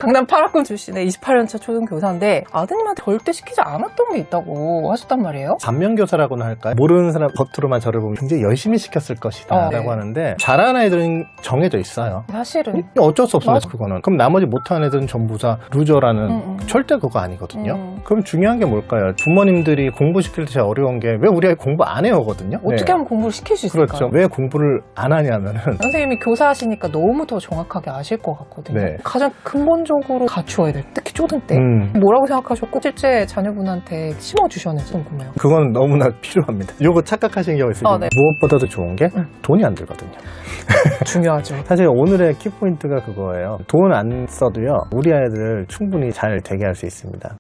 강남 8학군 출신의 28년차 초등교사인데 아드님한테 절대 시키지 않았던 게 있다고 하셨단 말이에요. 반면교사라고나 할까요? 모르는 사람 겉으로만 저를 보면 굉장히 열심히 시켰을 것이다 네. 라고 하는데 잘하는 애들은 정해져 있어요. 사실은 어쩔 수 없어요. 맞아. 그거는. 그럼 나머지 못하는 애들은 전부 다 루저라는 절대 그거 아니거든요. 그럼 중요한 게 뭘까요? 부모님들이 공부시킬 때 제일 어려운 게 왜 우리 아이 공부 안 해요거든요. 어떻게 하면 공부를 시킬 수 있을까요? 그렇죠. 왜 공부를 안 하냐면은 선생님이 교사하시니까 너무 더 정확하게 아실 것 같거든요. 네. 가장 근본적으로 갖추어야 될, 특히 초등 때 뭐라고 생각하셨고 실제 자녀분한테 심어주셨는지 궁금해요. 그건 너무나 필요합니다. 요거 착각하시는 경우가 있어요. 네. 무엇보다도 좋은 게 돈이 안 들거든요. 중요하죠. 사실 오늘의 키포인트가 그거예요. 돈 안 써도요, 우리 아이들 충분히 잘 되게 할 수 있습니다.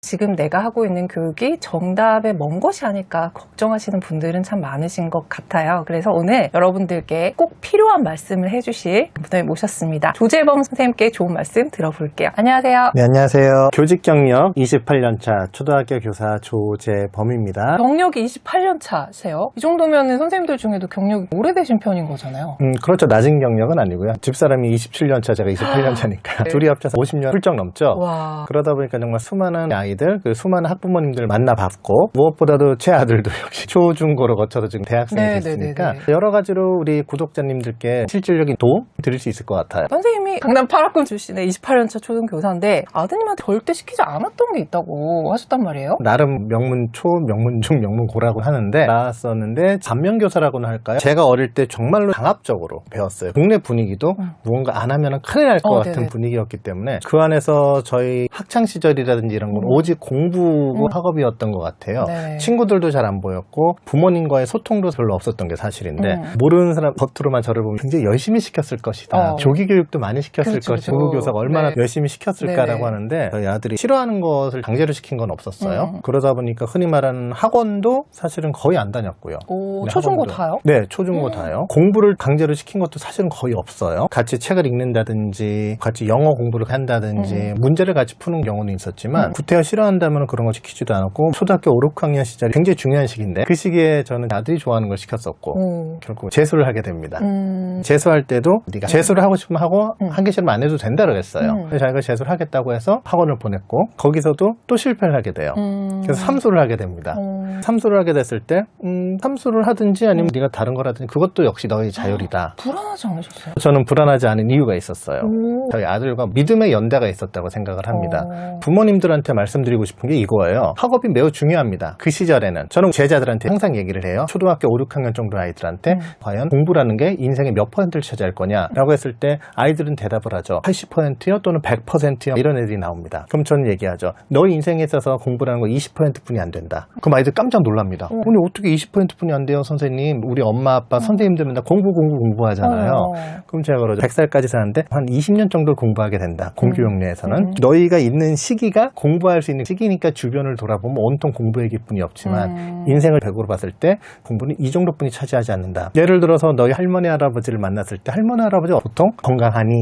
지금 내가 하고 있는 교육이 정답에 먼 것이 아닐까 걱정하시는 분들은 참 많으신 것 같아요. 그래서 오늘 여러분들께 꼭 필요한 말씀을 해주실 분을 모셨습니다. 조재범 선생님께 좋은 말씀 들어볼게요. 안녕하세요. 네, 안녕하세요. 교직 경력 28년차 초등학교 교사 조재범입니다. 경력이 28년 차세요? 이 정도면 선생님들 중에도 경력이 오래되신 편인 거잖아요. 그렇죠. 낮은 경력은 아니고요. 집사람이 27년차, 제가 28년차니까 네. 둘이 합쳐서 50년 훌쩍 넘죠. 와. 그러다 보니까 정말 수많은 아이들, 그 수많은 학부모님들 만나봤고, 무엇보다도 제 아들도 역시 초중고로 거쳐서 지금 대학생이 됐으니까 여러 가지로 우리 구독자님들께 실질적인 도움 드릴 수 있을 것 같아요. 선생님이 강남 8학군 출신의 28년차 초등교사인데 아드님한테 절대 시키지 않았던 게 있다고 하셨단 말이에요. 나름 명문초, 명문중, 명문고라고 하는데 나왔었는데 반면교사라고나 할까요? 제가 어릴 때 정말로 강압적으로 배웠어요. 동네 분위기도 무언가 안 하면 큰일 날 것 같은 분위기였기 때문에 그 안에서 저희 학창시절이라든지 이런 건 오직 공부 학업이었던 것 같아요. 네. 친구들도 잘 안 보였고 부모님과의 소통도 별로 없었던 게 사실인데 모르는 사람 겉으로만 저를 보면 굉장히 열심히 시켰을 것이다. 조기 교육도 많이 시켰을 그렇죠, 것이고 그렇죠. 교사가 얼마나 네. 열심히 시켰을까라고 하는데 저희 아들이 싫어하는 것을 강제로 시킨 건 없었어요. 그러다 보니까 흔히 말하는 학원도 사실은 거의 안 다녔고요. 오, 네, 초중고 학원도. 다요? 네, 초중고 다요. 공부를 강제로 시킨 것도 사실은 거의 없어요. 같이 책을 읽는다든지 같이 영어 공부를 한다든지 문제를 같이 푸는 경우는 있었지만 구태여 싫어한다면 그런 거 시키지도 않았고 초등학교 5, 6학년 시절이 굉장히 중요한 시기인데 그 시기에 저는 아들이 좋아하는 걸 시켰었고 결국 재수를 하게 됩니다. 재수할 때도 네가 재수를 하고 싶으면 하고 하기 싫으면 안 해도 된다 그랬어요. 그래서 자기가 재수를 하겠다고 해서 학원을 보냈고 거기서도 또 실패를 하게 돼요. 그래서 삼수를 하게 됩니다. 삼수를 하게 됐을 때 삼수를 하든지 아니면 네가 다른 걸 하든지 그것도 역시 너의 자율이다. 불안하지 않으셨어요? 저는 불안하지 않은 이유가 있었어요. 저희 아들과 믿음의 연대가 있었다고 생각을 합니다. 부모님들한테 말씀드리고 싶은 게 이거예요. 학업이 매우 중요합니다. 그 시절에는 저는 제자들한테 항상 얘기를 해요. 초등학교 5, 6학년 정도 아이들한테 과연 공부라는 게 인생의 몇 %를 차지할 거냐라고 했을 때 아이들은 대답을 하죠. 80%요 또는 100%요 이런 애들이 나옵니다. 그럼 저는 얘기하죠. 너희 인생에 있어서 공부라는 거 20%뿐이 안 된다. 그럼 아이들 깜짝 놀랍니다. 아니 어떻게 20%뿐이 안 돼요 선생님. 우리 엄마 아빠 선생님들은 다 공부하잖아요. 그럼 제가 그러죠. 100살까지 사는데 한 20년 정도 공부하게 된다. 공교육내에서는 너희가 있는 시기가 공부할 수 있는 시기니까 주변을 돌아보면 온통 공부 얘기뿐이 없지만 인생을 100으로 봤을 때 공부는 이 정도뿐이 차지하지 않는다. 예를 들어서 너희 할머니 할아버지를 만났을 때 할머니 할아버지가 보통 건강하니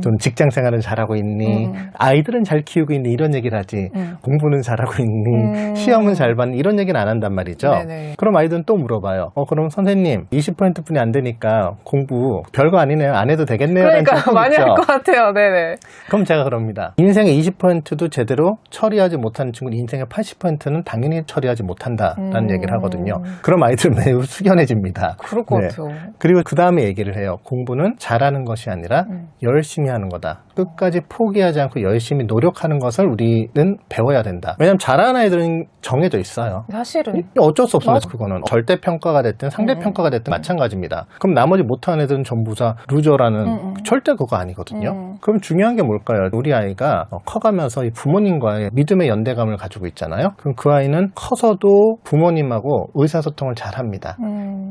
좀 직장 생활은 잘하고 있니 아이들은 잘 키우고 있니 이런 얘기를 하지 공부는 잘하고 있니 시험은 잘 봤니 이런 얘기는 안 한단 말이죠. 네네. 그럼 아이들은 또 물어봐요. 그럼 선생님 20%뿐이 안 되니까 공부 별거 아니네요. 안 해도 되겠네요. 그러니까 많이 할 것 같아요. 네네. 그럼 제가 그럽니다. 인생의 20%도 제대로 처리하지 못하는 친구는 인생의 80%는 당연히 처리하지 못한다라는 얘기를 하거든요. 그럼 아이들은 매우 숙연해집니다. 그럴 것 같아요. 그리고 그 다음에 얘기를 해요. 공부는 잘하는 것이 아니라 열심히 하는 거다. 끝까지 포기하지 않고 열심히 노력하는 것을 우리는 배워야 된다. 왜냐하면 잘하는 아이들은 정해져 있어요. 사실은 어쩔 수 없습니다. 그거는 절대평가가 됐든 상대평가가 됐든 마찬가지입니다. 그럼 나머지 못하는 애들은 전부 다 루저라는 절대 그거 아니거든요. 그럼 중요한 게 뭘까요? 우리 아이가 커가면서 이 부모님과의 믿음의 연대감을 가지고 있잖아요. 그럼 그 아이는 커서도 부모님하고 의사소통을 잘합니다.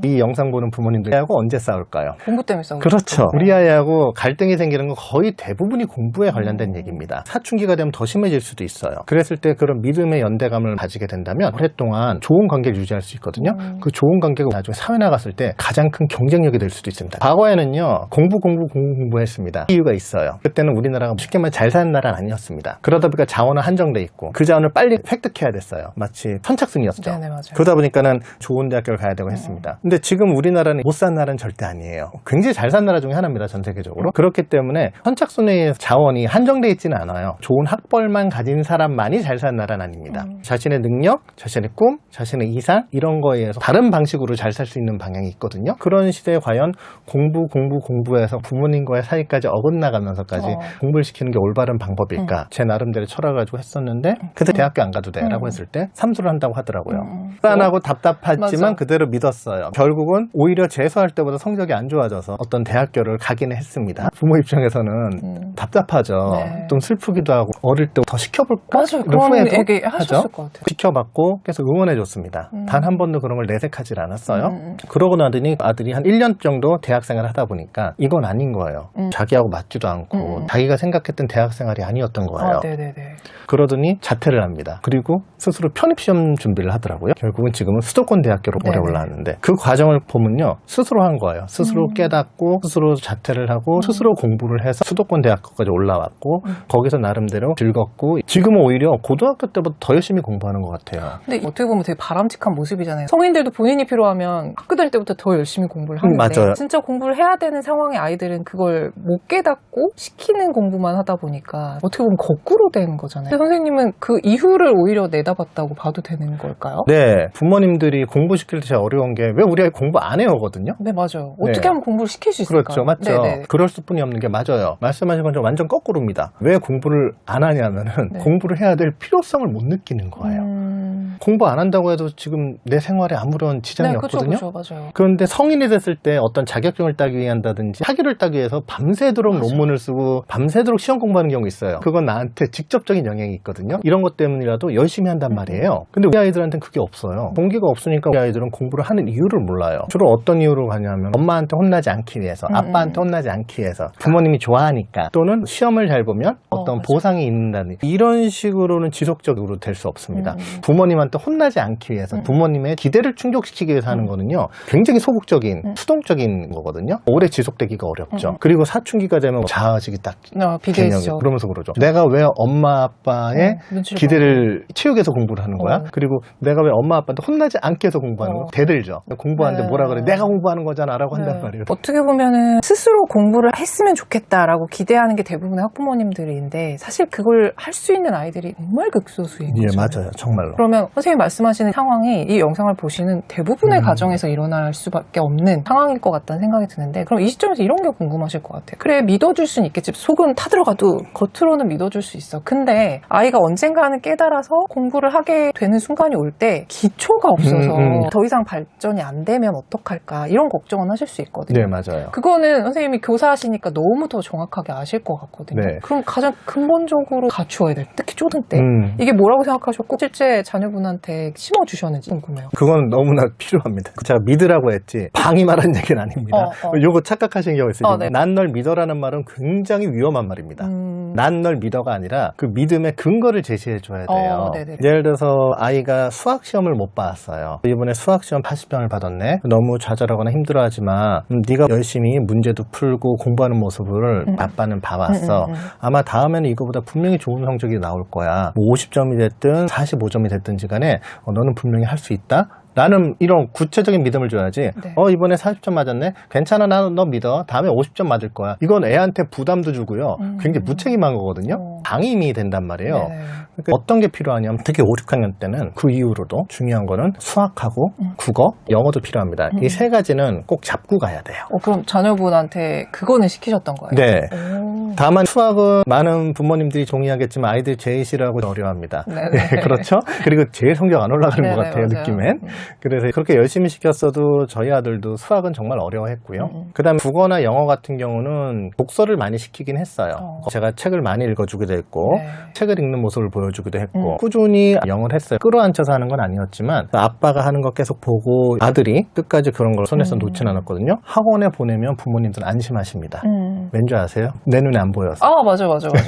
이 영상 보는 부모님들하고 언제 싸울까요? 공부 때문에 싸우죠. 그렇죠. 우리 아이하고 갈등이 생기는 건 거의 대부분이 공부에 관련된 얘기입니다. 사춘기가 되면 더 심해질 수도 있어요. 그랬을 때 그런 믿음의 연대감을 가지게 된다면 오랫동안 좋은 관계를 유지할 수 있거든요. 그 좋은 관계가 나중에 사회 나갔을 때 가장 큰 경쟁력이 될 수도 있습니다. 과거에는요. 공부했습니다. 이유가 있어요. 그때는 우리나라가 쉽게 말해 잘 사는 나라는 아니었습니다. 그러다 보니까 자원은 한정돼 있고 있고 그 자원을 빨리 획득해야 됐어요. 마치 선착순이었죠. 네네, 맞아요. 그러다 보니까는 좋은 대학교를 가야 되고 했습니다. 근데 지금 우리나라는 못 산 나라는 절대 아니에요. 굉장히 잘 산 나라 중에 하나입니다. 전 세계적으로. 그렇기 때문에 선착순의 자원이 한정되어 있지는 않아요. 좋은 학벌만 가진 사람만이 잘 산 나라는 아닙니다. 자신의 능력, 자신의 꿈, 자신의 이상 이런 거에 의해서 다른 방식으로 잘 살 수 있는 방향이 있거든요. 그런 시대에 과연 공부해서 부모님과의 사이까지 어긋나가면서까지 공부를 시키는 게 올바른 방법일까? 제 나름대로 철학을 가지고 했었는데 그때 대학교 안 가도 돼 라고 했을 때 삼수를 한다고 하더라고요. 짠하고 답답하지만 맞아. 그대로 믿었어요. 결국은 오히려 재수할 때보다 성적이 안 좋아져서 어떤 대학교를 가기는 했습니다. 부모 입장에서는 답답하죠. 네. 좀 슬프기도 하고 어릴 때 더 시켜볼까? 맞아요. 이런 그런 후회도 얘기 하죠. 하셨을 것 같아요. 시켜봤고 계속 응원해줬습니다. 단 한 번도 그런 걸 내색하지 않았어요. 그러고 나더니 아들이 한 1년 정도 대학생활을 하다 보니까 이건 아닌 거예요. 자기하고 맞지도 않고 자기가 생각했던 대학생활이 아니었던 거예요. 네네네. 그러더니 자퇴를 합니다. 그리고 스스로 편입시험 준비를 하더라고요. 결국은 지금은 수도권 대학교로 올해 네네. 올라왔는데 그 과정을 보면요. 스스로 한 거예요. 스스로 깨닫고 스스로 자퇴를 하고 스스로 공부를 해서 수도권 대학교까지 올라왔고 거기서 나름대로 즐겁고 지금은 오히려 고등학교 때보다 더 열심히 공부하는 것 같아요. 근데 어떻게 보면 되게 바람직한 모습이잖아요. 성인들도 본인이 필요하면 학교 다닐 때부터 더 열심히 공부를 하는데 맞아요. 진짜 공부를 해야 되는 상황의 아이들은 그걸 못 깨닫고 시키는 공부만 하다 보니까 어떻게 보면 거꾸로 되는 거잖아요. 근데 선생님은 그 이유를 오히려 내다봤다고 봐도 되는 걸까요? 네. 부모님들이 공부시킬 때 제일 어려운 게 왜 우리 아이 공부 안 해요거든요. 네, 맞아요. 어떻게 네. 하면 공부를 시킬 수 있을까요? 그렇죠. 맞죠. 네네. 그럴 수뿐이 없는 게 맞아요. 말씀하신 건 완전 거꾸로입니다. 왜 공부를 안 하냐면은 네. 공부를 해야 될 필요성을 못 느끼는 거예요. 공부 안 한다고 해도 지금 내 생활에 아무런 지장이 네, 없거든요. 그렇죠, 맞아요. 그런데 성인이 됐을 때 어떤 자격증을 따기 위한다든지 학위를 따기 위해서 밤새도록 맞아. 논문을 쓰고 밤새도록 시험 공부하는 경우 있어요. 그건 나한테 직접적인 영향이 있거든요. 이런 것 때문이라도 열심히 한단 말이에요. 근데 우리 아이들한테는 그게 없어요. 동기가 없으니까 우리 아이들은 공부를 하는 이유를 몰라요. 주로 어떤 이유로 가냐면 엄마한테 혼나지 않기 위해서, 아빠한테 혼나지 않기 위해서, 부모님이 좋아하니까, 또는 시험을 잘 보면 어떤 맞아. 보상이 있는다는 이런 식으로는 지속적으로 될 수 없습니다. 부모님한테 혼나지 않기 위해서, 부모님의 기대를 충족시키기 위해서 하는 거는요, 굉장히 소극적인, 수동적인 거거든요. 오래 지속되기가 어렵죠. 그리고 사춘기가 되면 자아식이 딱 비대해지죠. 개념이 그러면서 그러죠. 내가 왜 엄마 아빠의 눈치를 기대를 채우기 위해서 공부를 하는 거야? 그리고 내가 왜 엄마 아빠한테 혼나지 않게 해서 공부하는 거야? 대들죠. 공부하는데 네. 뭐라 그래? 내가 공부하는 거잖아 라고 한단 네. 말이에요. 어떻게 보면은 스스로 공부를 했으면 좋겠다라고 기대하는 게 대부분의 학부모님들인데 사실 그걸 할 수 있는 아이들이 정말 극소수인 예, 거죠. 맞아요. 정말로. 그러면 선생님 말씀하시는 상황이 이 영상을 보시는 대부분의 가정에서 일어날 수밖에 없는 상황일 것 같다는 생각이 드는데 그럼 이 시점에서 이런 게 궁금하실 것 같아요. 그래 믿어줄 수는 있겠지. 속은 타들어가도 겉으로는 믿어줄 수 있어. 근데 아이가 언젠가는 깨달아서 공부를 하게 되는 순간이 올 때 기초가 없어서 더 이상 발전이 안 되면 어떡할까 이런 걱정은 하실 수 있거든요. 네, 맞아요. 그거는 선생님이 교사하시니까 너무 더 정확하게 아실 것 같거든요. 네. 그럼 가장 근본적으로 갖추어야 될, 특히 초등 때 음. 이게 뭐라고 생각하셨고 실제 자녀분한테 심어주셨는지 궁금해요. 그건 너무나 필요합니다. 제가 믿으라고 했지 방임하라는 얘기는 아닙니다. 요거 착각하시는 경우가 있어요. 네. 난 널 믿어라는 말은 굉장히 위험한 말입니다. 난 널 믿어가 아니라 그 믿음의 근거를 제시해 줘야 돼요. 네네. 예를 들어서 아이가 수학 시험을 못 봤어요. 이번에 수학 시험 80점을 받았네. 너무 좌절하거나 힘들어하지 마. 네가 열심히 문제도 풀고 공부하는 모습을 아빠는 봐왔어. 아마 다음에는 이거보다 분명히 좋은 성적이 나올 거야. 뭐 50점이 됐든 45점이 됐든지 간에 너는 분명히 할 수 있다. 나는 이런 구체적인 믿음을 줘야지. 네. 이번에 40점 맞았네. 괜찮아, 나는 너 믿어. 다음에 50점 맞을 거야. 이건 애한테 부담도 주고요. 굉장히 무책임한 거거든요. 방임이 된단 말이에요. 그러니까 어떤 게 필요하냐면 특히 5, 6학년 때는 그 이후로도 중요한 거는 수학하고 국어, 영어도 필요합니다. 이 세 가지는 꼭 잡고 가야 돼요. 그럼 자녀분한테 그거는 시키셨던 거예요? 네. 다만 수학은 많은 부모님들이 동의하겠지만 아이들이 제일 싫어하고 어려워합니다. 네, 그렇죠? 그리고 제일 성적 안 올라가는 것 같아요, 맞아요. 느낌엔. 그래서 그렇게 열심히 시켰어도 저희 아들도 수학은 정말 어려워했고요. 그다음에 국어나 영어 같은 경우는 독서를 많이 시키긴 했어요. 제가 책을 많이 읽어주기도 했고 네. 책을 읽는 모습을 보여주기도 했고 꾸준히 영어를 했어요. 끌어안쳐서 하는 건 아니었지만 아빠가 하는 거 계속 보고 아들이 끝까지 그런 걸 손에서 놓진 않았거든요. 학원에 보내면 부모님들은 안심하십니다. 왠지 아세요? 내 눈에 안 안 보여서.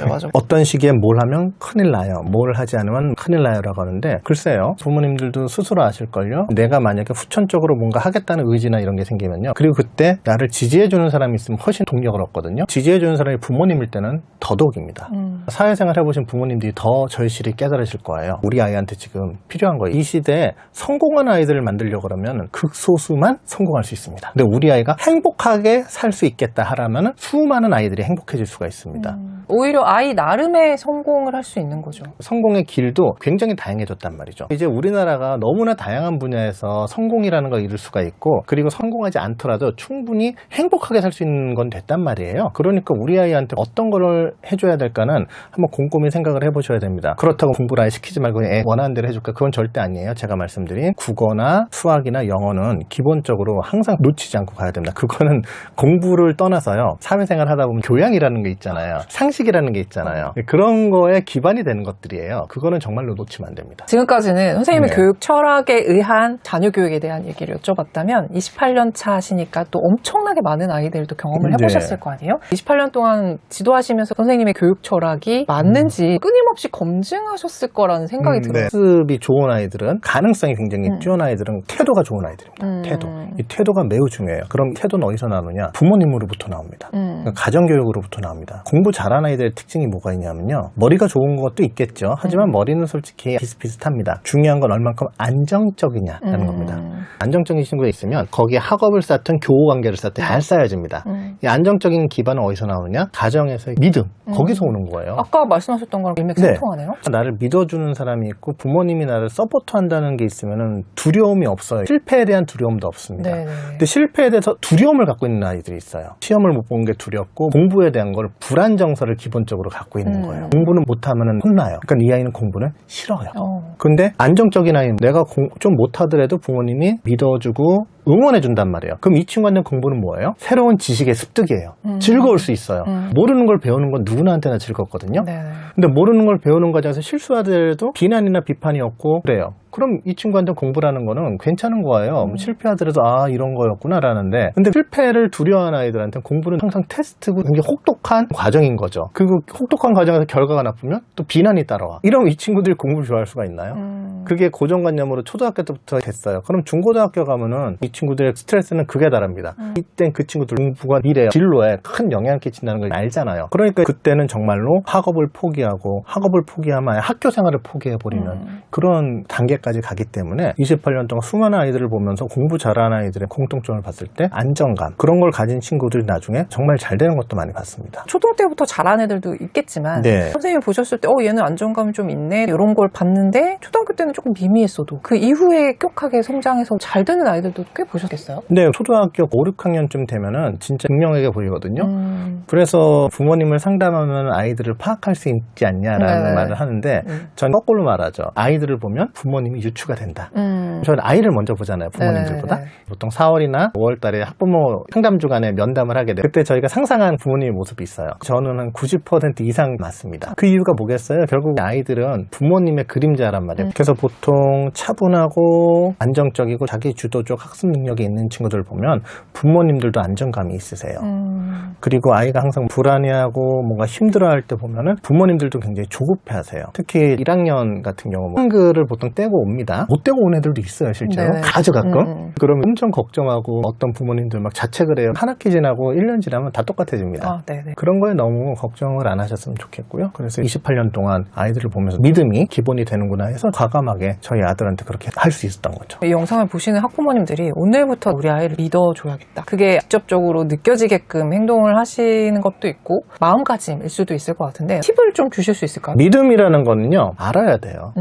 맞아. 어떤 시기에 뭘 하면 큰일 나요. 뭘 하지 않으면 큰일 나요라고 하는데 글쎄요. 부모님들도 스스로 아실걸요. 내가 만약에 후천적으로 뭔가 하겠다는 의지나 이런 게 생기면요. 그리고 그때 나를 지지해주는 사람이 있으면 훨씬 동력을 얻거든요. 지지해주는 사람이 부모님일 때는 더더욱입니다. 사회생활 해보신 부모님들이 더 절실히 깨달으실 거예요. 우리 아이한테 지금 필요한 거예요. 이 시대에 성공한 아이들을 만들려고 그러면 극소수만 성공할 수 있습니다. 근데 우리 아이가 행복하게 살 수 있겠다 하라면 수많은 아이들이 행복해질 수가 있습니다. 오히려 아이 나름의 성공을 할 수 있는 거죠. 성공의 길도 굉장히 다양해졌단 말이죠. 이제 우리나라가 너무나 다양한 분야에서 성공이라는 걸 이룰 수가 있고 그리고 성공하지 않더라도 충분히 행복하게 살 수 있는 건 됐단 말이에요. 그러니까 우리 아이한테 어떤 걸 해줘야 될까는 한번 곰곰이 생각을 해보셔야 됩니다. 그렇다고 공부를 아예 시키지 말고 애 원하는 대로 해줄까? 그건 절대 아니에요. 제가 말씀드린 국어나 수학이나 영어는 기본적으로 항상 놓치지 않고 가야 됩니다. 그거는 공부를 떠나서요. 사회생활 하다 보면 교양이라는 게 있잖아요. 상식이라는 게 있잖아요. 그런 거에 기반이 되는 것들이에요. 그거는 정말로 놓치면 안 됩니다. 지금까지는 선생님의 네. 교육 철학에 의한 자녀 교육에 대한 얘기를 여쭤봤다면 28년 차시니까 또 엄청나게 많은 아이들도 경험을 해보셨을 거 아니에요? 28년 동안 지도하시면서 선생님의 교육 철학이 맞는지 끊임없이 검증하셨을 거라는 생각이 들어요. 학습이 좋은 아이들은 가능성이 굉장히 뛰어난 아이들은 태도가 좋은 아이들입니다. 태도. 이 태도가 매우 중요해요. 그럼 태도는 어디서 나오느냐? 부모님으로부터 나옵니다. 그러니까 가정교육으로부터 나옵니다. 공부 잘하는 아이들의 특징이 뭐가 있냐면요. 머리가 좋은 것도 있겠죠. 하지만 머리는 솔직히 비슷비슷합니다. 중요한 건 얼만큼 안정적이냐라는 겁니다. 안정적인 친구가 있으면 거기에 학업을 쌓든 교우관계를 쌓든 잘 쌓여집니다. 이 안정적인 기반은 어디서 나오느냐? 가정에서의 믿음. 거기서 오는 거예요. 아까 말씀하셨던 거랑 일맥상통하네요. 나를 믿어주는 사람이 있고 부모님이 나를 서포트한다는 게 있으면 두려움이 없어요. 실패에 대한 두려움도 없습니다. 근데 실패에 대해서 두려움을 갖고 있는 아이들이 있어요. 시험을 못 보는 게 두렵고 공부에 대한 걸 불안 정서를 기본적으로 갖고 있는 거예요. 공부는 못하면 혼나요. 그러니까 이 아이는 공부는 싫어요. 근데 안정적인 아이는 내가 좀 못하더라도 부모님이 믿어주고 응원해준단 말이에요. 그럼 이 친구한테 공부는 뭐예요? 새로운 지식의 습득이에요. 즐거울 수 있어요. 모르는 걸 배우는 건 누구나한테나 즐겁거든요. 근데 모르는 걸 배우는 과정에서 실수하더라도 비난이나 비판이 없고 그래요. 그럼 이 친구한테 공부라는 거는 괜찮은 거예요. 실패하더라도 이런 거였구나 라는데 근데 실패를 두려워하는 아이들한테는 공부는 항상 테스트고 굉장히 혹독한 과정인 거죠. 그리고 혹독한 과정에서 결과가 나쁘면 또 비난이 따라와. 이러면 이 친구들이 공부를 좋아할 수가 있나요? 그게 고정관념으로 초등학교 때부터 됐어요. 그럼 중고등학교 가면은 이 친구들의 스트레스는 극에 달합니다. 이땐 그 친구들 공부가 미래 진로에 큰 영향을 끼친다는 걸 알잖아요. 그러니까 그때는 정말로 학업을 포기하고 학업을 포기하면 아예 학교 생활을 포기해버리는 그런 단계까지 가기 때문에 28년 동안 수많은 아이들을 보면서 공부 잘하는 아이들의 공통점을 봤을 때 안정감 그런 걸 가진 친구들이 나중에 정말 잘 되는 것도 많이 봤습니다. 초등 때부터 잘하는 애들도 있겠지만 선생님이 보셨을 때 얘는 안정감이 좀 있네 이런 걸 봤는데 초등학교 때는 조금 미미했어도 그 이후에 격하게 성장해서 잘 되는 아이들도 꽤 보셨겠어요? 네. 초등학교 5, 6학년쯤 되면은 진짜 극명하게 보이거든요. 그래서 부모님을 상담하면 아이들을 파악할 수 있지 않냐라는 말을 하는데 전 거꾸로 말하죠. 아이들을 보면 부모님이 유추가 된다. 저는 아이를 먼저 보잖아요. 부모님들보다. 보통 4월이나 5월 달에 학부모 상담 주간에 면담을 하게 돼요. 그때 저희가 상상한 부모님의 모습이 있어요. 저는 한 90% 이상 맞습니다. 그 이유가 뭐겠어요? 결국 아이들은 부모님의 그림자란 말이에요. 그래서 보통 차분하고 안정적이고 자기 주도적 학습 능력이 있는 친구들 보면 부모님들도 안정감이 있으세요. 그리고 아이가 항상 불안해하고 뭔가 힘들어할 때 보면은 부모님들도 굉장히 조급해하세요. 특히 1학년 같은 경우 한글을 보통 떼고 옵니다. 못 떼고 온 애들도 있어요, 실제로. 아주 가끔. 그러면 엄청 걱정하고 어떤 부모님들 막 자책을 해요. 한 학기 지나고 1년 지나면 다 똑같아집니다. 그런 거에 너무 걱정을 안 하셨으면 좋겠고요. 그래서 28년 동안 아이들을 보면서 믿음이 기본이 되는구나 해서 과감하게 저희 아들한테 그렇게 할 수 있었던 거죠. 이 영상을 보시는 학부모님들이 오늘부터 우리 아이를 믿어줘야겠다. 그게 직접적으로 느껴지게끔 행동을 하시는 것도 있고 마음가짐일 수도 있을 것 같은데 팁을 좀 주실 수 있을까요? 믿음이라는 거는요. 알아야 돼요.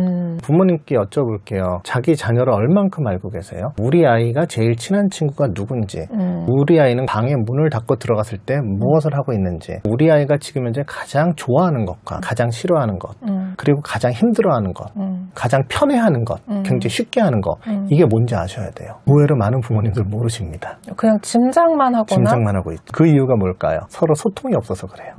부모님께 여쭤볼게요. 자기 자녀를 얼만큼 알고 계세요? 우리 아이가 제일 친한 친구가 누군지 우리 아이는 방에 문을 닫고 들어갔을 때 무엇을 하고 있는지 우리 아이가 지금 현재 가장 좋아하는 것과 가장 싫어하는 것 그리고 가장 힘들어하는 것 가장 편해하는 것, 굉장히 쉽게 하는 것, 이게 뭔지 아셔야 돼요. 의외로 많은 부모님들 모르십니다. 그냥 짐작만 하거나 짐작만 하고 있죠. 그 이유가 뭘까요? 서로 소통이 없어서 그래요.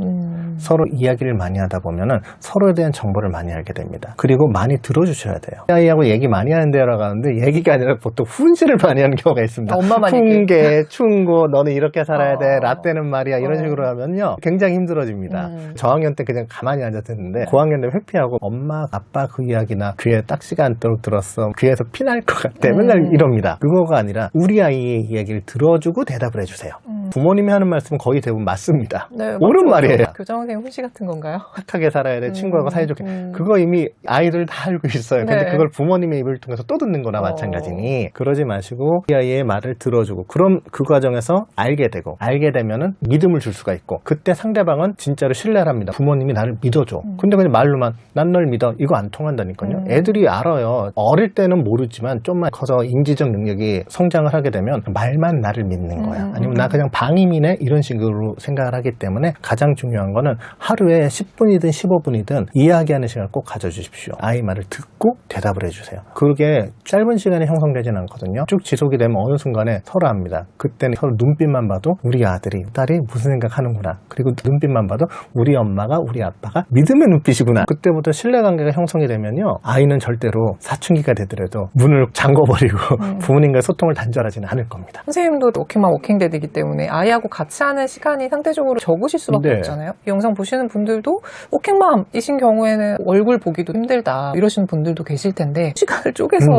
서로 이야기를 많이 하다 보면은 서로에 대한 정보를 많이 알게 됩니다. 그리고 많이 들어주셔야 돼요. 아이하고 얘기 많이 하는데라고 하는데 얘기가 아니라 보통 훈시를 많이 하는 경우가 있습니다. 엄마만 훈계, 충고, 너는 이렇게 살아야 돼, 라떼는 말이야, 이런 식으로 하면요 굉장히 힘들어집니다. 저학년 때 그냥 가만히 앉아 듣는데 고학년 때 회피하고 엄마, 아빠 그 이야기나 귀에 딱지가 않도록 들었어, 귀에서 피날 것 같아, 맨날 이럽니다. 그거가 아니라 우리 아이의 이야기를 들어주고 대답을 해주세요. 부모님이 하는 말씀은 거의 대부분 맞습니다. 네, 옳은 맞죠. 말이에요. 교장선생님 훈시 같은 건가요? 착하게 살아야 돼, 친구하고 사이좋게. 그거 이미 아이들 다 알고 있어요. 근데 네. 그걸 부모님의 입을 통해서 또 듣는 거나 마찬가지니 그러지 마시고 이 아이의 말을 들어주고, 그럼 그 과정에서 알게 되고, 알게 되면은 믿음을 줄 수가 있고, 그때 상대방은 진짜로 신뢰를 합니다. 부모님이 나를 믿어줘. 근데 그냥 말로만 난 널 믿어, 이거 안 통한다니까요. 애들이 알아요. 어릴 때는 모르지만 좀만 커서 인지적 능력이 성장을 하게 되면 말만 나를 믿는 거야. 아니면 나 그냥 방임이네, 이런 식으로 생각을 하기 때문에 가장 중요한 거는 하루에 10분이든 15분이든 이야기하는 시간을 꼭 가져주십시오. 아이 말을 듣고 대답을 해주세요. 그게 짧은 시간에 형성되진 않거든요. 쭉 지속이 되면 어느 순간에 서로 합니다. 그때는 서로 눈빛만 봐도 우리 아들이, 딸이 무슨 생각하는구나, 그리고 눈빛만 봐도 우리 엄마가, 우리 아빠가 믿음의 눈빛이구나. 그때부터 신뢰관계가 형성이 되면요, 아이는 절대로 사춘기가 되더라도 문을 잠궈버리고 부모님과의 소통을 단절하지는 않을 겁니다. 선생님도 워킹맘 워킹데드이기 때문에 아이하고 같이 하는 시간이 상대적으로 적으실 수밖에 네. 없잖아요. 이 영상 보시는 분들도 워킹맘이신 경우에는 얼굴 보기도 힘들다 이러시는 분들도 계실 텐데, 시간을 쪼개서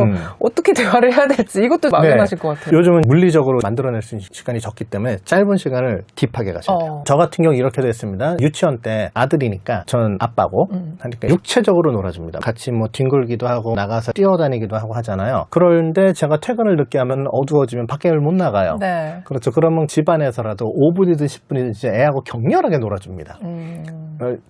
어떻게 대화를 해야 될지 이것도 막연하실 것 같아요. 요즘은 물리적으로 만들어낼 수 있는 시간이 적기 때문에 짧은 시간을 딥하게 가셔야 돼요. 저 같은 경우 이렇게 됐습니다. 유치원 때 아들이니까 저는 아빠고 하니까 육체적으로 놀아줍니다. 같이 뭐 뒹굴기도 하고 나가서 뛰어다니기도 하고 하잖아요. 그런데 제가 퇴근을 늦게 하면 어두워지면 밖에 못 나가요. 네. 그렇죠. 그러면 집안에서라도 5분이든 10분이든 진짜 애하고 격렬하게 놀아줍니다.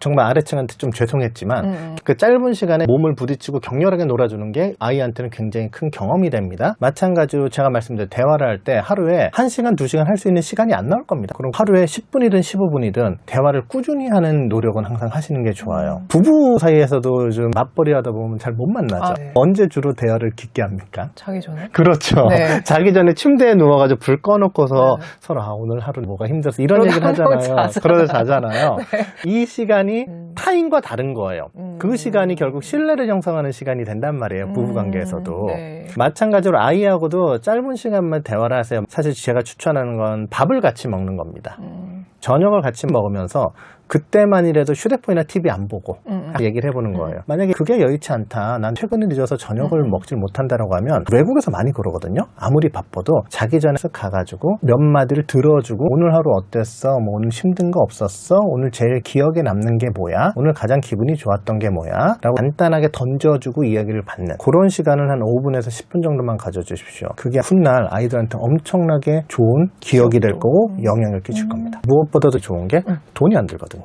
정말 아래층한테 좀 죄송했지만 그 짧은 시간에 몸을 부딪히고 격렬하게 놀아주는 게 아이한테는 굉장히 큰 경험이 됩니다. 마찬가지로 제가 말씀드린 대화를 할 때 하루에 1시간, 2시간 할 수 있는 시간이 안 나올 겁니다. 그럼 하루에 10분이든 15분이든 대화를 꾸준히 하는 노력은 항상 하시는 게 좋아요. 부부 사이에서도 좀 맞벌이 하다 보면 잘 못 만나죠. 네. 언제 주로 대화를 깊게 합니까? 자기 전에? 그렇죠. 네. 자기 전에 침대에 누워가지고 불 꺼놓고서 네. 서로 오늘 하루 뭐가 힘들어서 이런 얘기를 그러다 하잖아요. 그러다 자잖아요. 네. 이 시간이 타인과 다른 거예요. 그 시간이 결국 신뢰를 형성하는 시간이 된단 말이에요. 부부관계에서도. 네. 마찬가지로 아이하고도 짧은 시간만 대화를 하세요. 사실 제가 추천하는 건 밥을 같이 먹는 겁니다. 저녁을 같이 먹으면서 그때만이라도 휴대폰이나 TV 안 보고 얘기를 해보는 거예요. 만약에 그게 여의치 않다, 난 퇴근을 늦어서 저녁을 먹질 못한다라고 하면, 외국에서 많이 그러거든요. 아무리 바빠도 자기 전에 쓱 가가지고 몇 마디를 들어주고, 오늘 하루 어땠어? 뭐 오늘 힘든 거 없었어? 오늘 제일 기억에 남는 게 뭐야? 오늘 가장 기분이 좋았던 게 뭐야? 라고 간단하게 던져주고 이야기를 받는 그런 시간을 한 5분에서 10분 정도만 가져주십시오. 그게 훗날 아이들한테 엄청나게 좋은 기억이 될 거고 영향을 끼칠 겁니다. 무엇보다도 좋은 게 돈이 안 들거든요.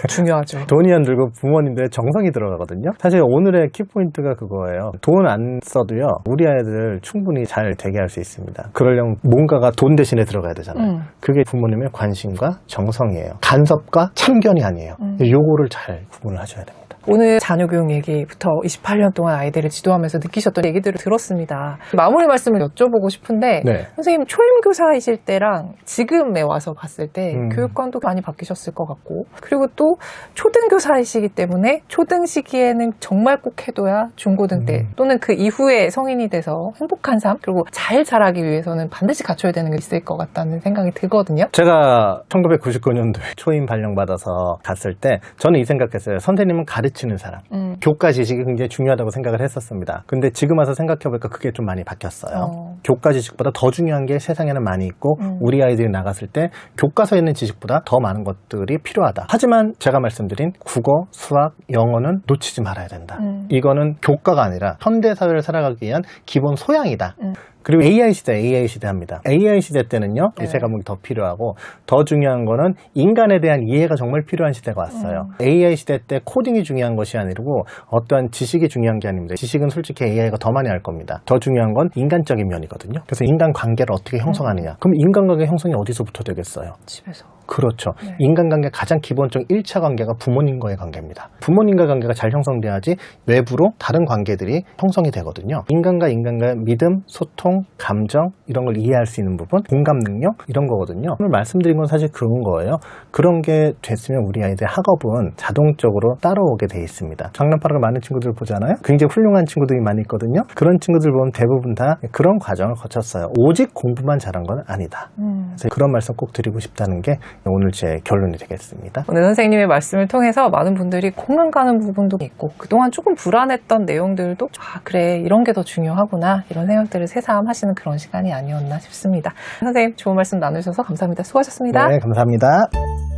중요하죠. 돈이 안 들고 부모님들의 정성이 들어가거든요. 사실 오늘의 키포인트가 그거예요. 돈 안 써도요, 우리 아이들 충분히 잘 되게 할 수 있습니다. 그러려면 뭔가가 돈 대신에 들어가야 되잖아요. 그게 부모님의 관심과 정성이에요. 간섭과 참견이 아니에요. 요거를 잘 구분을 하셔야 됩니다. 오늘 자녀교육 얘기부터 28년 동안 아이들을 지도하면서 느끼셨던 얘기들을 들었습니다. 마무리 말씀을 여쭤보고 싶은데, 네. 선생님 초임교사이실 때랑 지금에 와서 봤을 때 교육관도 많이 바뀌셨을 것 같고, 그리고 또 초등교사이시기 때문에 초등 시기에는 정말 꼭 해둬야 중고등 때 또는 그 이후에 성인이 돼서 행복한 삶, 그리고 잘 자라기 위해서는 반드시 갖춰야 되는 게 있을 것 같다는 생각이 들거든요. 제가 1999년도에 초임 발령받아서 갔을 때 저는 이 생각했어요. 선생님은 가르치는 사람, 교과 지식이 굉장히 중요하다고 생각을 했었습니다. 근데 지금 와서 생각해보니까 그게 좀 많이 바뀌었어요. 교과 지식보다 더 중요한 게 세상에는 많이 있고, 우리 아이들이 나갔을 때 교과서에 있는 지식보다 더 많은 것들이 필요하다. 하지만 제가 말씀드린 국어, 수학, 영어는 놓치지 말아야 된다. 이거는 교과가 아니라 현대사회를 살아가기 위한 기본 소양이다. 그리고 AI 시대 합니다. AI 시대 때는요, 예세 과목이 더 필요하고, 더 중요한 거는 인간에 대한 이해가 정말 필요한 시대가 왔어요. AI 시대 때 코딩이 중요한 것이 아니고 어떠한 지식이 중요한 게 아닙니다. 지식은 솔직히 AI가 더 많이 알 겁니다. 더 중요한 건 인간적인 면이거든요. 그래서 인간 관계를 어떻게 형성하느냐. 그럼 인간관계 형성이 어디서부터 되겠어요? 집에서. 그렇죠. 인간관계 가장 기본적 1차 관계가 부모님과의 관계입니다. 부모님과 관계가 잘 형성돼야지 외부로 다른 관계들이 형성이 되거든요. 인간과 인간과의 믿음, 소통, 감정 이런 걸 이해할 수 있는 부분, 공감 능력 이런 거거든요. 오늘 말씀드린 건 사실 그런 거예요. 그런 게 됐으면 우리 아이들 학업은 자동적으로 따라오게 돼 있습니다. 장난파라가 많은 친구들 보잖아요. 굉장히 훌륭한 친구들이 많이 있거든요. 그런 친구들 보면 대부분 다 그런 과정을 거쳤어요. 오직 공부만 잘한 건 아니다. 그래서 그런 말씀 꼭 드리고 싶다는 게 오늘 제 결론이 되겠습니다. 오늘 선생님의 말씀을 통해서 많은 분들이 공감 가는 부분도 있고 그동안 조금 불안했던 내용들도 그래 이런 게 더 중요하구나 이런 생각들을 새삼하시는 그런 시간이 아니었나 싶습니다. 선생님 좋은 말씀 나누셔서 감사합니다. 수고하셨습니다. 네, 감사합니다.